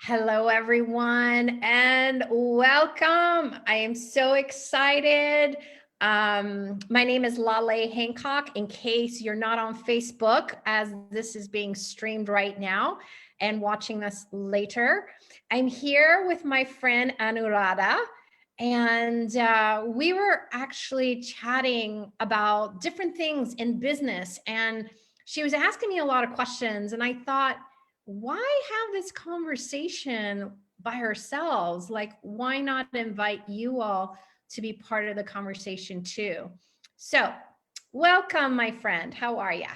Hello, everyone, and welcome. I am so excited. My name is Laleh Hancock, in case you're not on Facebook, as this is being streamed right now and watching this later. I'm here with my friend Anuradha, and we were actually chatting about different things in business, and she was asking me a lot of questions, and I thought, why have this conversation by ourselves? Like, why not invite you all to be part of the conversation too? So, welcome, my friend. How are ya?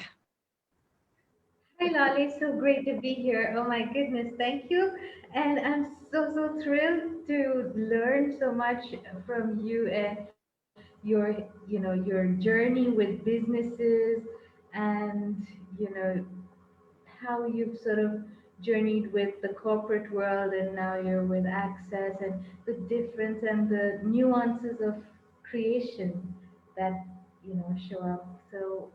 Hi, Lolly. So great to be here. Oh my goodness, thank you. And I'm so thrilled to learn so much from you and your journey with businesses and how you've sort of journeyed with the corporate world and now you're with Access and the difference and the nuances of creation that show up. So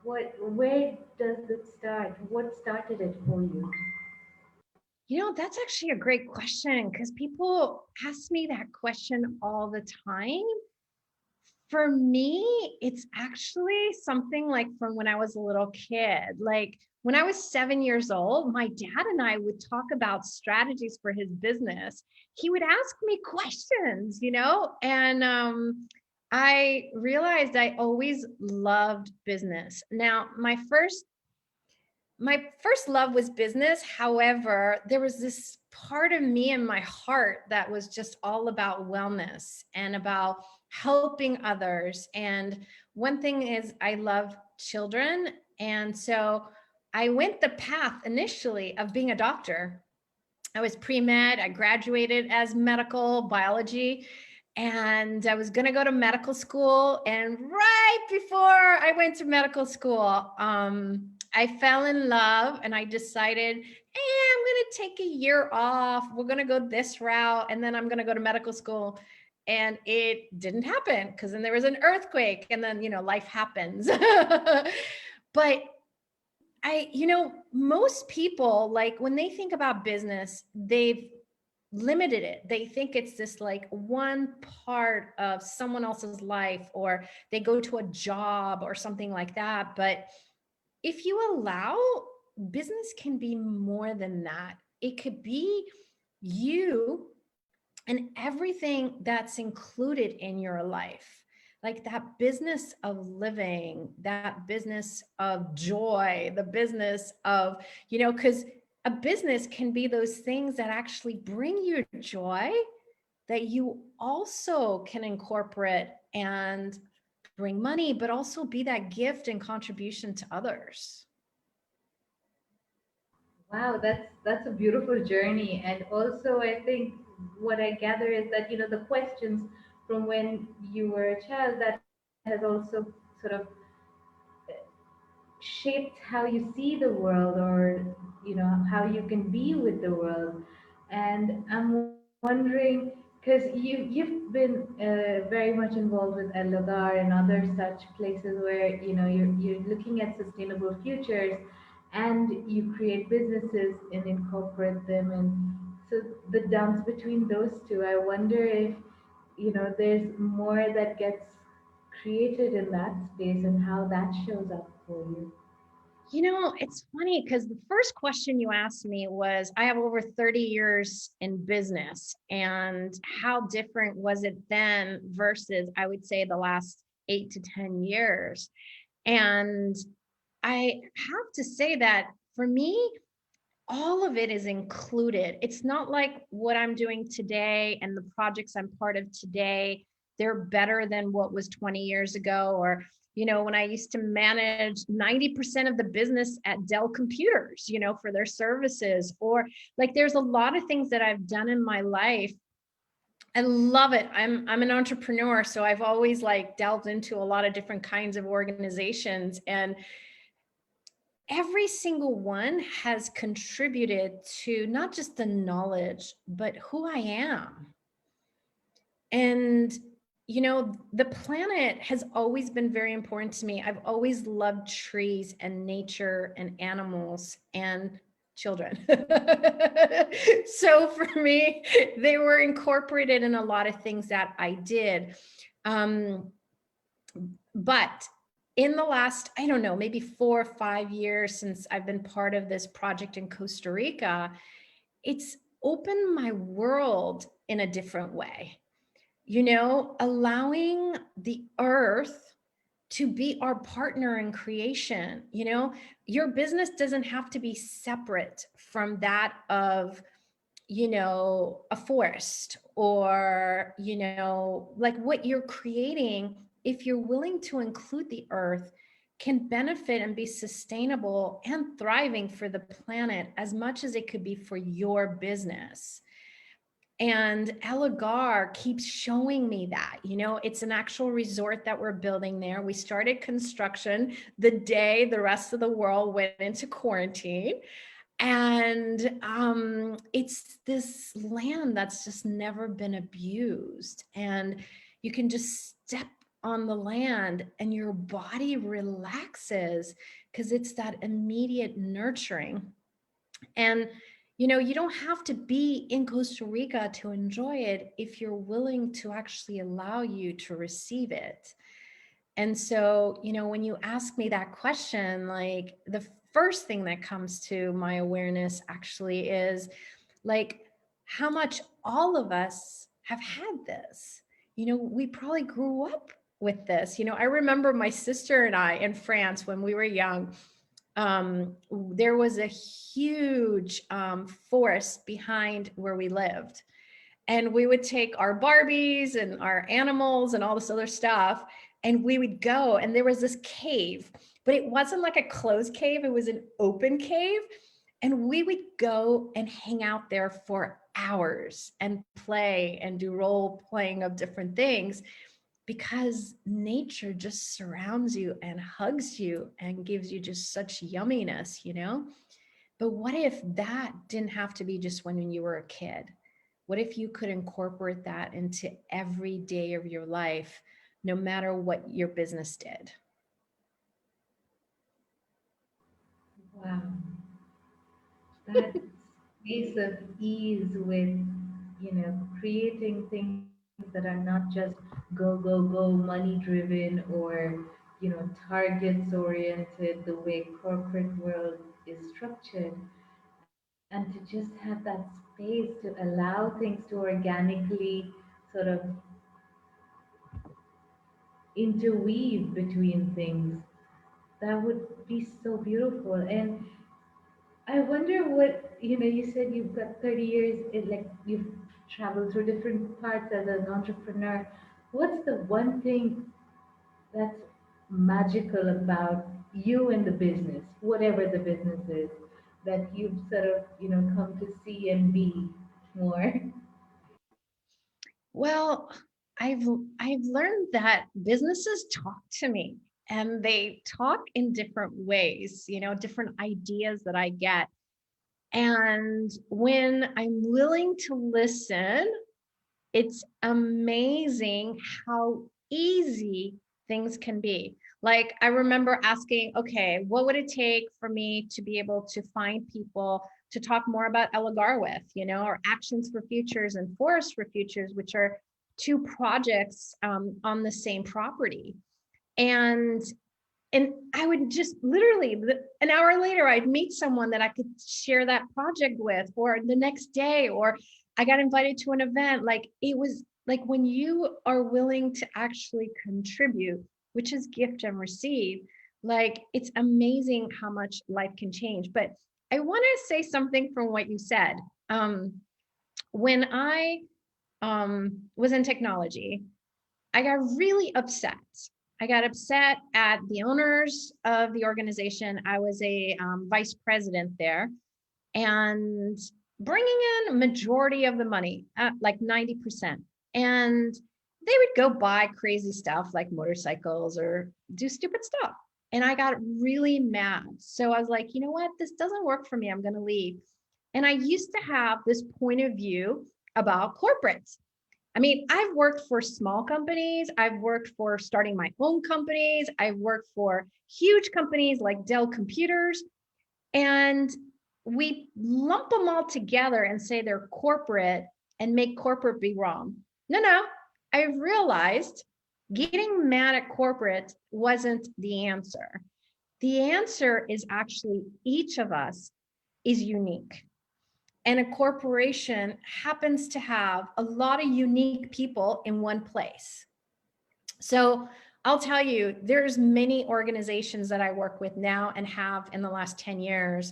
where does it start? What started it for you? That's actually a great question because people ask me that question all the time. For me, it's actually something like from when I was a little kid. Like when I was 7 years old, my dad and I would talk about strategies for his business. He would ask me questions, and I realized I always loved business. Now, my first love was business. However, there was this part of me in my heart that was just all about wellness and about helping others. And one thing is, I love children. And so I went the path initially of being a doctor. I was pre-med. I graduated as medical biology, and I was going to go to medical school. And right before I went to medical school, I fell in love and I decided, hey, I'm going to take a year off. We're going to go this route. And then I'm going to go to medical school. And it didn't happen because then there was an earthquake and then, life happens. But most people, like when they think about business, they've limited it. They think it's this like one part of someone else's life, or they go to a job or something like that. But if you allow, business can be more than that. It could be you and everything that's included in your life, like that business of living, that business of joy, the business of, because a business can be those things that actually bring you joy, that you also can incorporate and bring money, but also be that gift and contribution to others. Wow, that's a beautiful journey. And also I think what I gather is that the questions from when you were a child that has also sort of shaped how you see the world, or how you can be with the world. And I'm wondering, because you've been very much involved with Lugar and other such places where you're looking at sustainable futures, and you create businesses and incorporate them. And so the dance between those two, I wonder if there's more that gets created in that space and how that shows up for you. It's funny because the first question you asked me was, I have over 30 years in business, and how different was it then versus, I would say, the last 8 to 10 years. And I have to say that for me, all of it is included. It's not like what I'm doing today and the projects I'm part of today, they're better than what was 20 years ago. Or, when I used to manage 90% of the business at Dell Computers, for their services, or like there's a lot of things that I've done in my life. I love it. I'm an entrepreneur, so I've always like delved into a lot of different kinds of organizations, and every single one has contributed to not just the knowledge, but who I am. And, the planet has always been very important to me. I've always loved trees and nature and animals and children. So for me, they were incorporated in a lot of things that I did. But in the last, I don't know, maybe 4 or 5 years since I've been part of this project in Costa Rica, it's opened my world in a different way. You know, allowing the earth to be our partner in creation. You know, your business doesn't have to be separate from that of, you know, a forest, or, you know, like what you're creating, if you're willing to include the earth, can benefit and be sustainable and thriving for the planet as much as it could be for your business. And Lugar keeps showing me that, you know, it's an actual resort that we're building there. We started construction the day the rest of the world went into quarantine. And it's this land that's just never been abused. And you can just step on the land and your body relaxes because it's that immediate nurturing. And, you know, you don't have to be in Costa Rica to enjoy it if you're willing to actually allow you to receive it. And so, you know, when you ask me that question, like the first thing that comes to my awareness actually is like how much all of us have had this. You know, we probably grew up with this. You know, I remember my sister and I in France when we were young, there was a huge forest behind where we lived. And we would take our Barbies and our animals and all this other stuff, and we would go, and there was this cave, but it wasn't like a closed cave, it was an open cave. And we would go and hang out there for hours and play and do role playing of different things, because nature just surrounds you and hugs you and gives you just such yumminess, you know? But what if that didn't have to be just when you were a kid? What if you could incorporate that into every day of your life, no matter what your business did? Wow, that space of ease with, creating things that are not just go, go, go, money driven, or, targets oriented the way corporate world is structured. And to just have that space to allow things to organically sort of interweave between things, that would be so beautiful. And I wonder what, you said you've got 30 years, like you've traveled through different parts as an entrepreneur. What's the one thing that's magical about you and the business, whatever the business is, that you've sort of, come to see and be more? Well, I've I've learned that businesses talk to me, and they talk in different ways, you know, different ideas that I get. And when I'm willing to listen, it's amazing how easy things can be. Like I remember asking, okay, what would it take for me to be able to find people to talk more about Elagar with, you know, or Actions for Futures and Forest for Futures, which are two projects on the same property. And and I would just literally an hour later, I'd meet someone that I could share that project with, or the next day, or I got invited to an event. Like it was like when you are willing to actually contribute, which is gift and receive, like it's amazing how much life can change. But I want to say something from what you said. When I was in technology, I got really upset. I got upset at the owners of the organization. I was a vice president there, and bringing in a majority of the money, like 90%. And they would go buy crazy stuff like motorcycles or do stupid stuff. And I got really mad. So I was like, you know what? This doesn't work for me. I'm going to leave. And I used to have this point of view about corporates. I mean, I've worked for small companies. I've worked for starting my own companies. I've worked for huge companies like Dell Computers. And we lump them all together and say they're corporate and make corporate be wrong. No, I realized getting mad at corporate wasn't the answer. The answer is actually each of us is unique. And a corporation happens to have a lot of unique people in one place. So I'll tell you, there's many organizations that I work with now and have in the last 10 years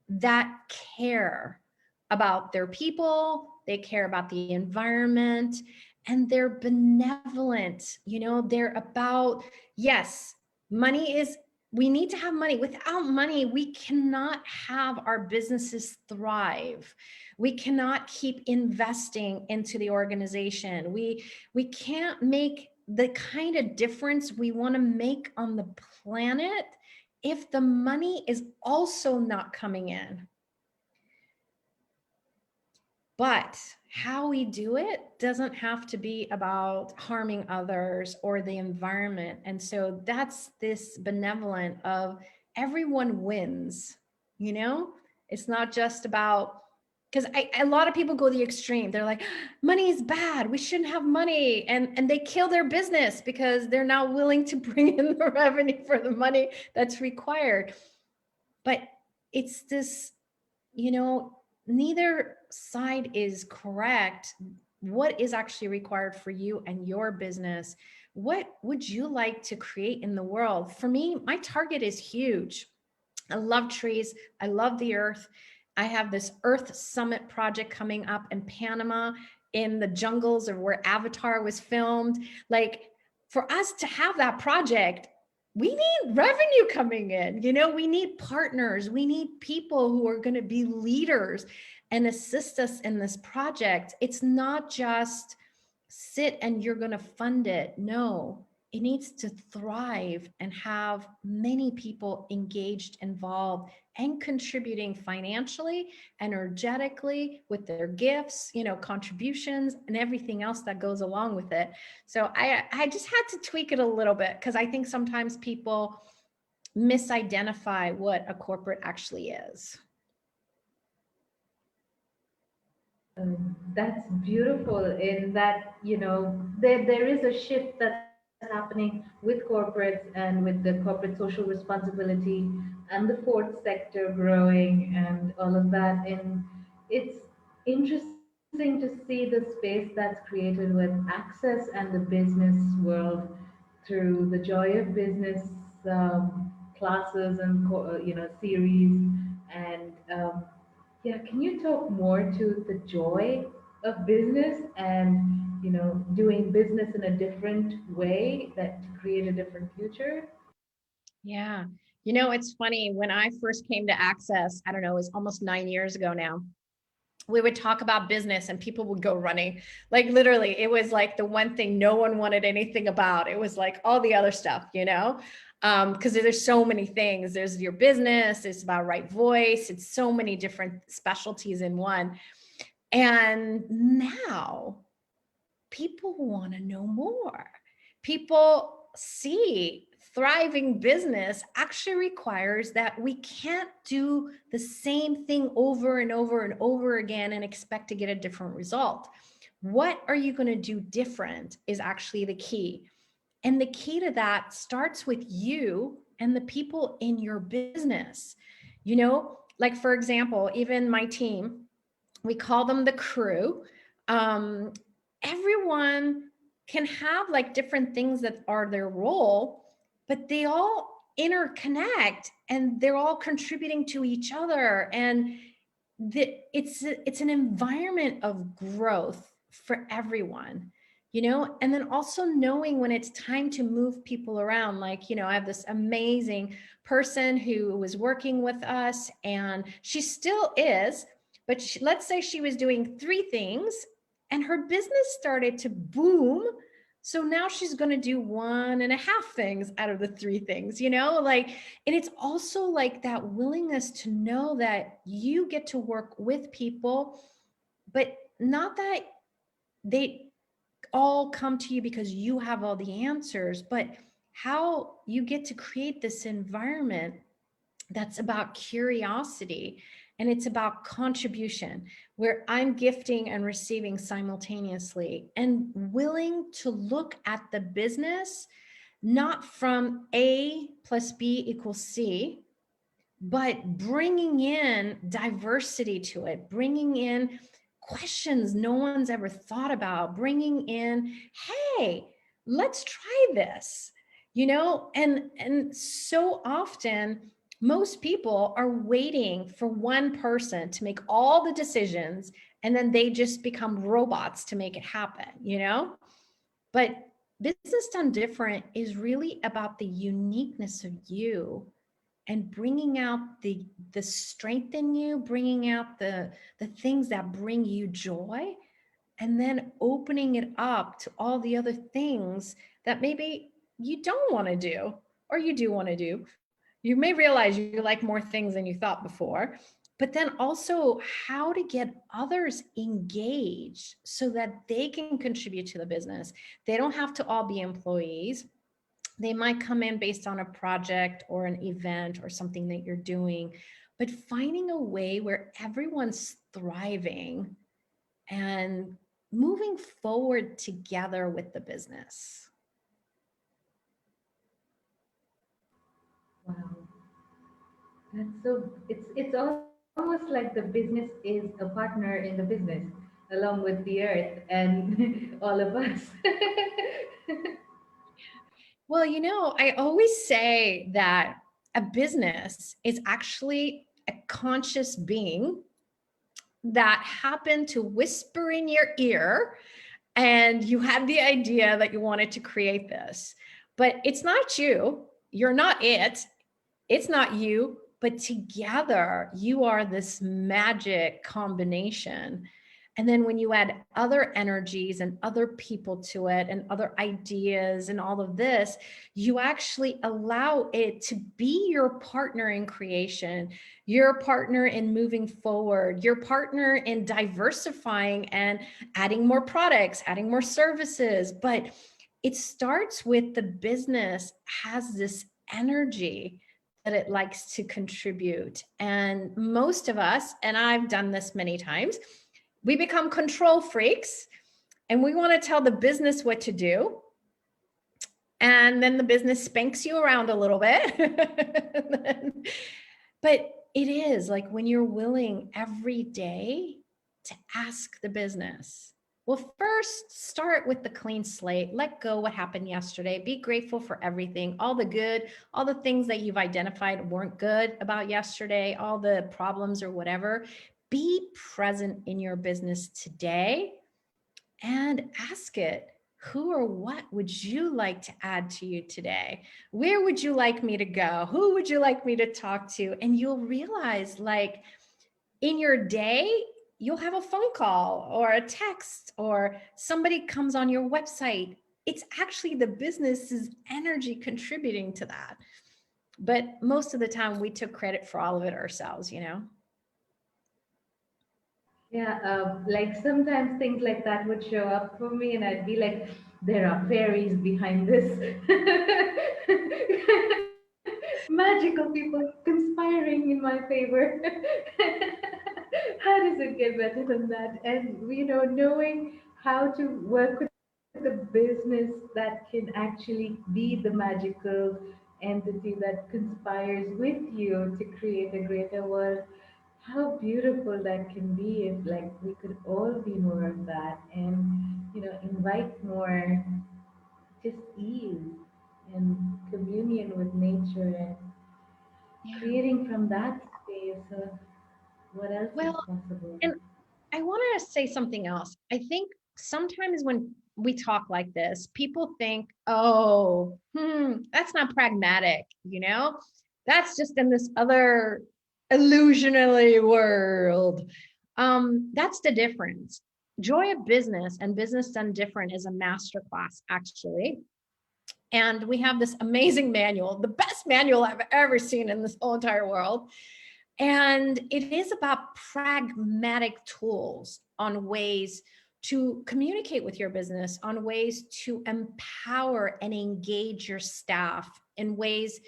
that care about their people, they care about the environment, and they're benevolent. They're about, yes, money is, we need to have money. Without money, we cannot have our businesses thrive. We cannot keep investing into the organization. We can't make the kind of difference we want to make on the planet if the money is also not coming in. But how we do it doesn't have to be about harming others or the environment. And so that's this benevolent of everyone wins, It's not just about, because a lot of people go the extreme. They're like, money is bad. We shouldn't have money. And they kill their business because they're not willing to bring in the revenue for the money that's required. But it's this, neither side is correct. What is actually required for you and your business? What would you like to create in the world? For me, my target is huge. I love trees. I love the earth. I have this Earth Summit project coming up in Panama, in the jungles of where Avatar was filmed. Like, for us to have that project, we need revenue coming in. We need partners. We need people who are going to be leaders and assist us in this project. It's not just sit and you're going to fund it. No, it needs to thrive and have many people engaged, involved, and contributing financially, energetically, with their gifts, contributions, and everything else that goes along with it. So I just had to tweak it a little bit, because I think sometimes people misidentify what a corporate actually is. That's beautiful in that, there is a shift that's happening with corporates and with the corporate social responsibility and the fourth sector growing and all of that. And it's interesting to see the space that's created with access and the business world through the Joy of Business classes and series. And yeah, can you talk more to the joy of business and doing business in a different way that to create a different future? Yeah. It's funny. When I first came to Access, I don't know, it was almost 9 years ago now, we would talk about business and people would go running. Like, literally, it was like the one thing no one wanted anything about. It was like all the other stuff, because there's so many things. There's your business, it's about right voice, it's so many different specialties in one. And now people want to know more. People see thriving business actually requires that we can't do the same thing over and over and over again and expect to get a different result. What are you going to do different is actually the key. And the key to that starts with you and the people in your business. Like, for example, even my team, we call them the crew. Um, Everyone can have like different things that are their role, but they all interconnect and they're all contributing to each other. And it's an environment of growth for everyone, and then also knowing when it's time to move people around. Like, I have this amazing person who was working with us, and she still is, but let's say she was doing 3 things and her business started to boom. So now she's going to do 1.5 things out of the 3 things, like, and it's also like that willingness to know that you get to work with people, but not that they all come to you because you have all the answers, but how you get to create this environment that's about curiosity And it's about contribution, where I'm gifting and receiving simultaneously, and willing to look at the business not from A plus B equals C, but bringing in diversity to it, bringing in questions no one's ever thought about, bringing in, hey, let's try this, and so often most people are waiting for one person to make all the decisions, and then they just become robots to make it happen. But business done different is really about the uniqueness of you, and bringing out the strength in you, bringing out the things that bring you joy, and then opening it up to all the other things that maybe you don't want to do, or you do want to do. You may realize you like more things than you thought before, but then also how to get others engaged so that they can contribute to the business. They don't have to all be employees. They might come in based on a project or an event or something that you're doing, but finding a way where everyone's thriving and moving forward together with the business. Wow, that's so. It's almost like the business is a partner in the business, along with the earth and all of us. Well, I always say that a business is actually a conscious being that happened to whisper in your ear, and you had the idea that you wanted to create this. But it's not you. You're not it. It's not you, but together you are this magic combination. And then when you add other energies and other people to it and other ideas and all of this, you actually allow it to be your partner in creation, your partner in moving forward, your partner in diversifying and adding more products, adding more services. But it starts with the business has this energy that it likes to contribute. And most of us, and I've done this many times, we become control freaks and we want to tell the business what to do. And then the business spanks you around a little bit. But it is like when you're willing every day to ask the business, well, first start with the clean slate. Let go what happened yesterday. Be grateful for everything, all the good, all the things that you've identified weren't good about yesterday, all the problems or whatever. Be present in your business today and ask it, who or what would you like to add to you today? Where would you like me to go? Who would you like me to talk to? And you'll realize, like, in your day, you'll have a phone call or a text or somebody comes on your website. It's actually the business's energy contributing to that. But most of the time we took credit for all of it ourselves. Yeah, like sometimes things like that would show up for me, and I'd be like, there are fairies behind this. Magical people conspiring in my favor. How does it get better than that? And, knowing how to work with a business that can actually be the magical entity that conspires with you to create a greater world, how beautiful that can be if, like, we could all be more of that, and invite more just ease and communion with nature, and Yeah. creating from that space of what else is Well, possible. and I want to say something else. I think sometimes when we talk like this, people think, oh, that's not pragmatic. That's just in this other illusionary world. That's the difference. Joy of Business and Business Done Different is a masterclass, actually. And we have this amazing manual, the best manual I've ever seen in this whole entire world. And it is about pragmatic tools on ways to communicate with your business, on ways to empower and engage your staff, in ways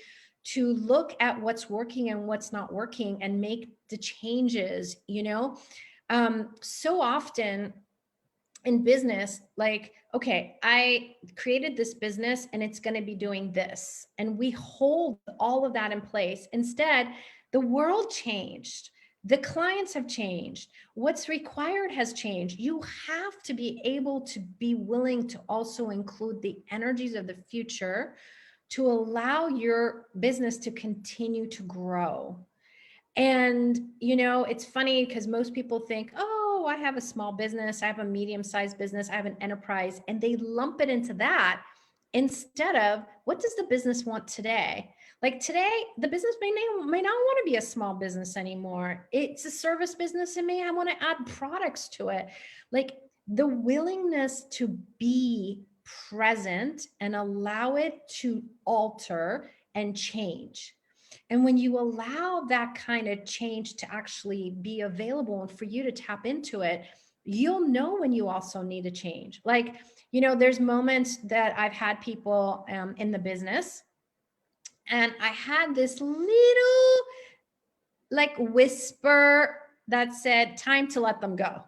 to look at what's working and what's not working and make the changes, you know? So often in business, like, okay, I created this business and it's going to be doing this. And we hold all of that in place. Instead, the world changed. The clients have changed. What's required has changed. You have to be able to be willing to also include the energies of the future to allow your business to continue to grow. And, you know, it's funny because most people think, oh, I have a small business, I have a medium-sized business, I have an enterprise, and they lump it into that instead of what does the business want today? Like today, the business may not want to be a small business anymore. It's a service business and may I want to add products to it. Like the willingness to be present and allow it to alter and change. And when you allow that kind of change to actually be available and for you to tap into it, you'll know when you also need to change. Like, you know, there's moments that I've had people in the business, and I had this little like whisper that said, time to let them go.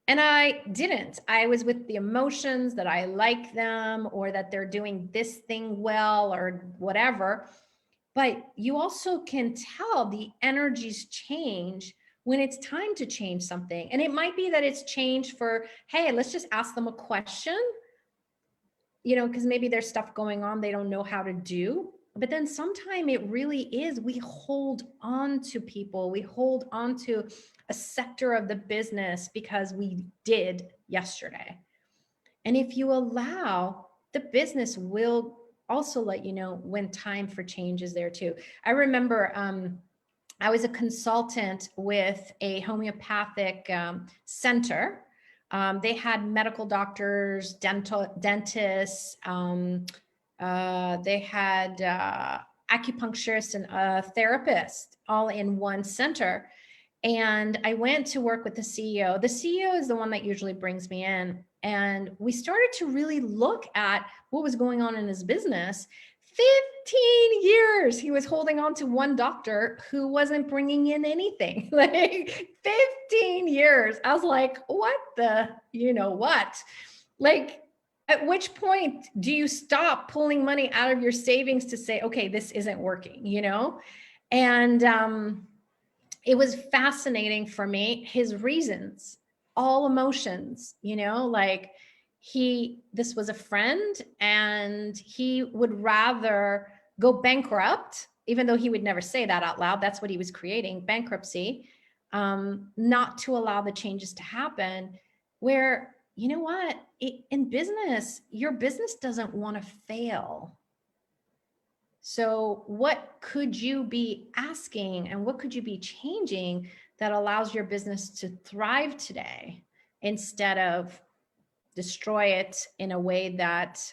And I didn't. I was with the emotions that I like them or that they're doing this thing well or whatever. But you also can tell the energies change when it's time to change something. And it might be that it's changed for, hey, let's just ask them a question, you know, because maybe there's stuff going on they don't know how to do. But then sometime it really is, we hold on to people, we hold on to a sector of the business because we did yesterday. And if you allow, the business will also let you know when time for change is there too. I remember I was a consultant with a homeopathic center. They had medical doctors, dentists, they had acupuncturists and a therapist all in one center. And I went to work with the CEO. The CEO is the one that usually brings me in. And we started to really look at what was going on in his business. 15 years he was holding on to one doctor who wasn't bringing in anything. Like 15 years. I was like, what the, you know what? Like, at which point do you stop pulling money out of your savings to say, okay, this isn't working, you know? And it was fascinating for me, his reasons, all emotions, you know, like this was a friend and he would rather go bankrupt, even though he would never say that out loud. That's what he was creating, bankruptcy, not to allow the changes to happen. Where, you know what, in business, your business doesn't want to fail. So what could you be asking and what could you be changing that allows your business to thrive today instead of destroy it in a way that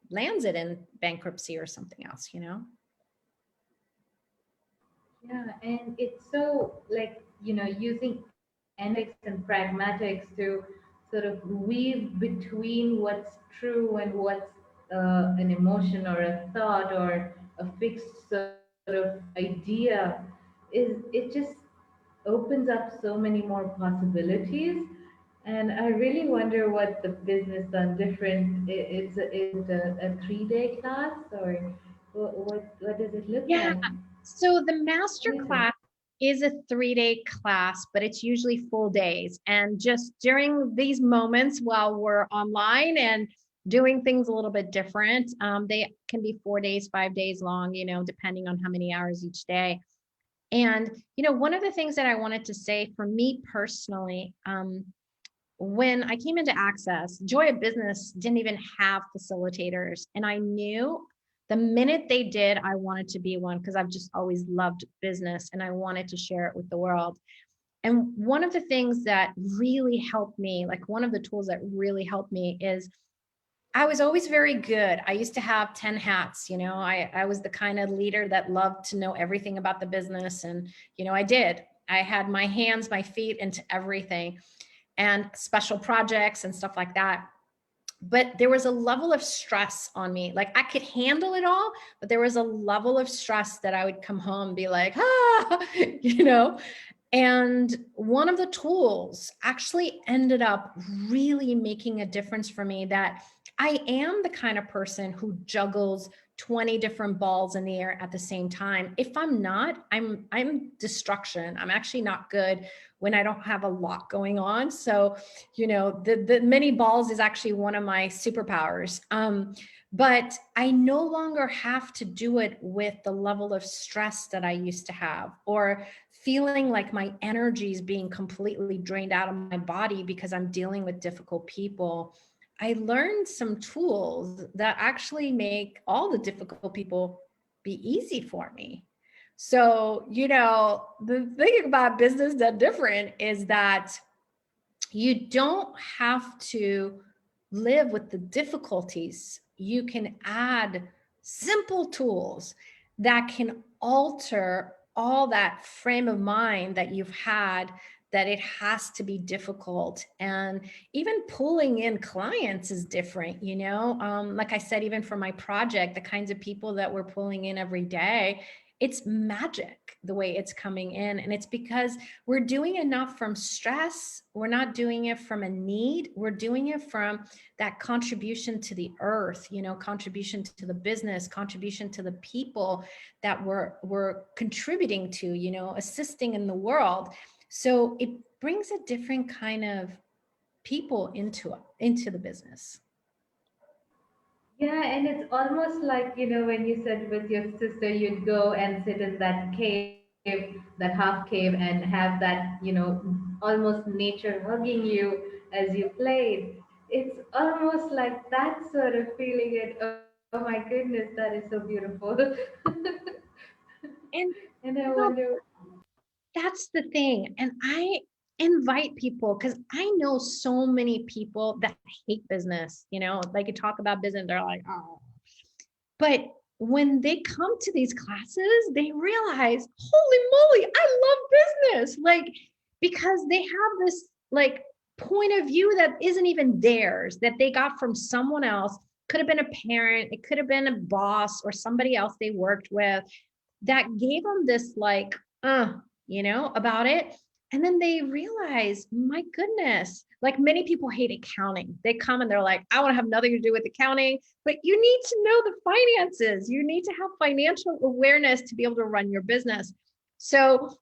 lands it in bankruptcy or something else, you know? Yeah, and it's so like, using analytics and pragmatics to sort of weave between what's true and what's an emotion or a thought or a fixed sort of idea it just opens up so many more possibilities. And I really wonder what the business done different. Is it a 3-day class, or what does it look Yeah. like? So the master Amazing. class is a 3-day class, but it's usually full days. And just during these moments while we're online and doing things a little bit different, they can be 4 days, 5 days long, you know, depending on how many hours each day. And, you know, one of the things that I wanted to say for me personally, when I came into Access, Joy of Business didn't even have facilitators. And I knew the minute they did, I wanted to be one because I've just always loved business and I wanted to share it with the world. And one of the things that really helped me, like one of the tools that really helped me is I was always very good. I used to have 10 hats, you know, I was the kind of leader that loved to know everything about the business. And, you know, I did. I had my hands, my feet into everything and special projects and stuff like that. but there was a level of stress on me. Like I could handle it all, but there was a level of stress that I would come home and be like, ah, you know. And one of the tools actually ended up really making a difference for me, that I am the kind of person who juggles 20 different balls in the air at the same time. If I'm not, I'm destruction. I'm actually not good when I don't have a lot going on. So, you know, the many balls is actually one of my superpowers. But I no longer have to do it with the level of stress that I used to have, or feeling like my energy is being completely drained out of my body because I'm dealing with difficult people. I learned some tools that actually make all the difficult people be easy for me. So, you know, the thing about business that's different is that you don't have to live with the difficulties. You can add simple tools that can alter all that frame of mind that you've had, that it has to be difficult. And even pulling in clients is different, you know. Like I said, even for my project, the kinds of people that we're pulling in every day, it's magic the way it's coming in. And it's because we're doing enough from stress. We're not doing it from a need. We're doing it from that contribution to the earth, you know, contribution to the business, contribution to the people that we're contributing to, you know, assisting in the world. So it brings a different kind of people into the business. Yeah, and it's almost like, when you said with your sister, you'd go and sit in that cave, that half cave, and have that, almost nature hugging you as you played. It's almost like that sort of feeling it. Oh my goodness, that is so beautiful. And And I you know, wonder, that's the thing. And I invite people, because I know so many people that hate business, you know, they could talk about business, they're like, oh. But when they come to these classes, they realize, holy moly, I love business. Like, because they have this like point of view that isn't even theirs, that they got from someone else. Could have been a parent, it could have been a boss or somebody else they worked with, that gave them this like, you know, about it. And then they realize, my goodness, like many people hate accounting. They come and they're like, I want to have nothing to do with accounting, but you need to know the finances. You need to have financial awareness to be able to run your business. So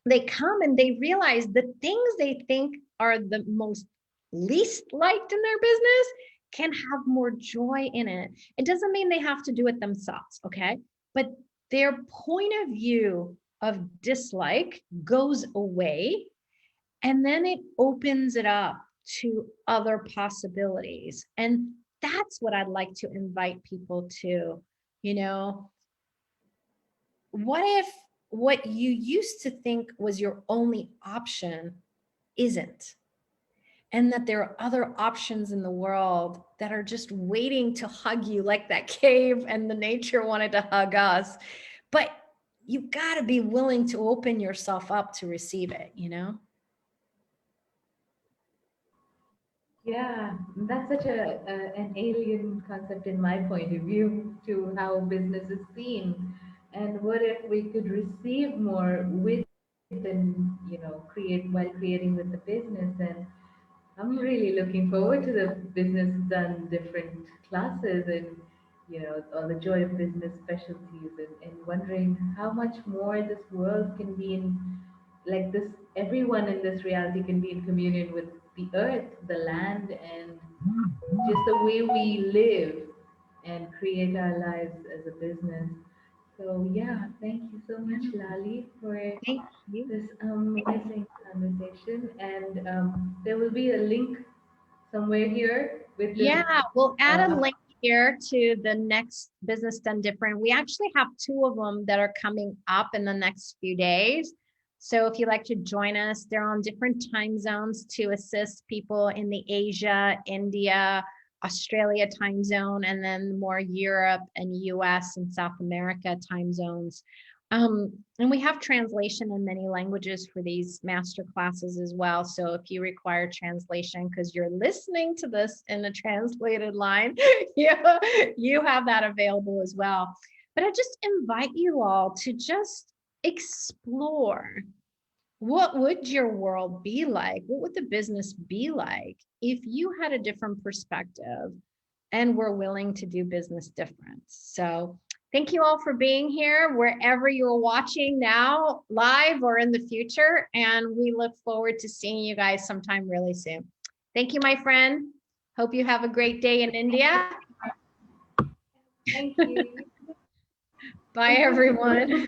they come and they realize the things they think are the most least liked in their business can have more joy in it. It doesn't mean they have to do it themselves, okay? But their point of view of dislike goes away, and then it opens it up to other possibilities. And that's what I'd like to invite people to. You know, what if what you used to think was your only option isn't? And that there are other options in the world that are just waiting to hug you, like that cave and the nature wanted to hug us. But you got to be willing to open yourself up to receive it, you know? yeah, that's such an alien concept in my point of view to how business is seen. And what if we could receive more with and, create while creating with the business? And I'm really looking forward to the business done different classes and all the joy of business specialties, and wondering how much more this world can be in, like this, everyone in this reality can be in communion with the earth, the land, and just the way we live and create our lives as a business. So yeah, thank you so much, Yeah. Lali, for Thank you. this amazing conversation. And there will be a link somewhere here with this. Yeah, we'll add a Uh, link here to the next Business Done Different. We actually have two of them that are coming up in the next few days. So if you'd like to join us, they're on different time zones to assist people in the Asia, India, Australia time zone, and then more Europe and US and South America time zones. And we have translation in many languages for these master classes as well. So if you require translation because you're listening to this in a translated line, you have that available as well. But I just invite you all to just explore, what would your world be like? What would the business be like if you had a different perspective and were willing to do business different? So thank you all for being here, wherever you're watching now, live or in the future. And we look forward to seeing you guys sometime really soon. Thank you, my friend. Hope you have a great day in India. Thank you. Bye, everyone.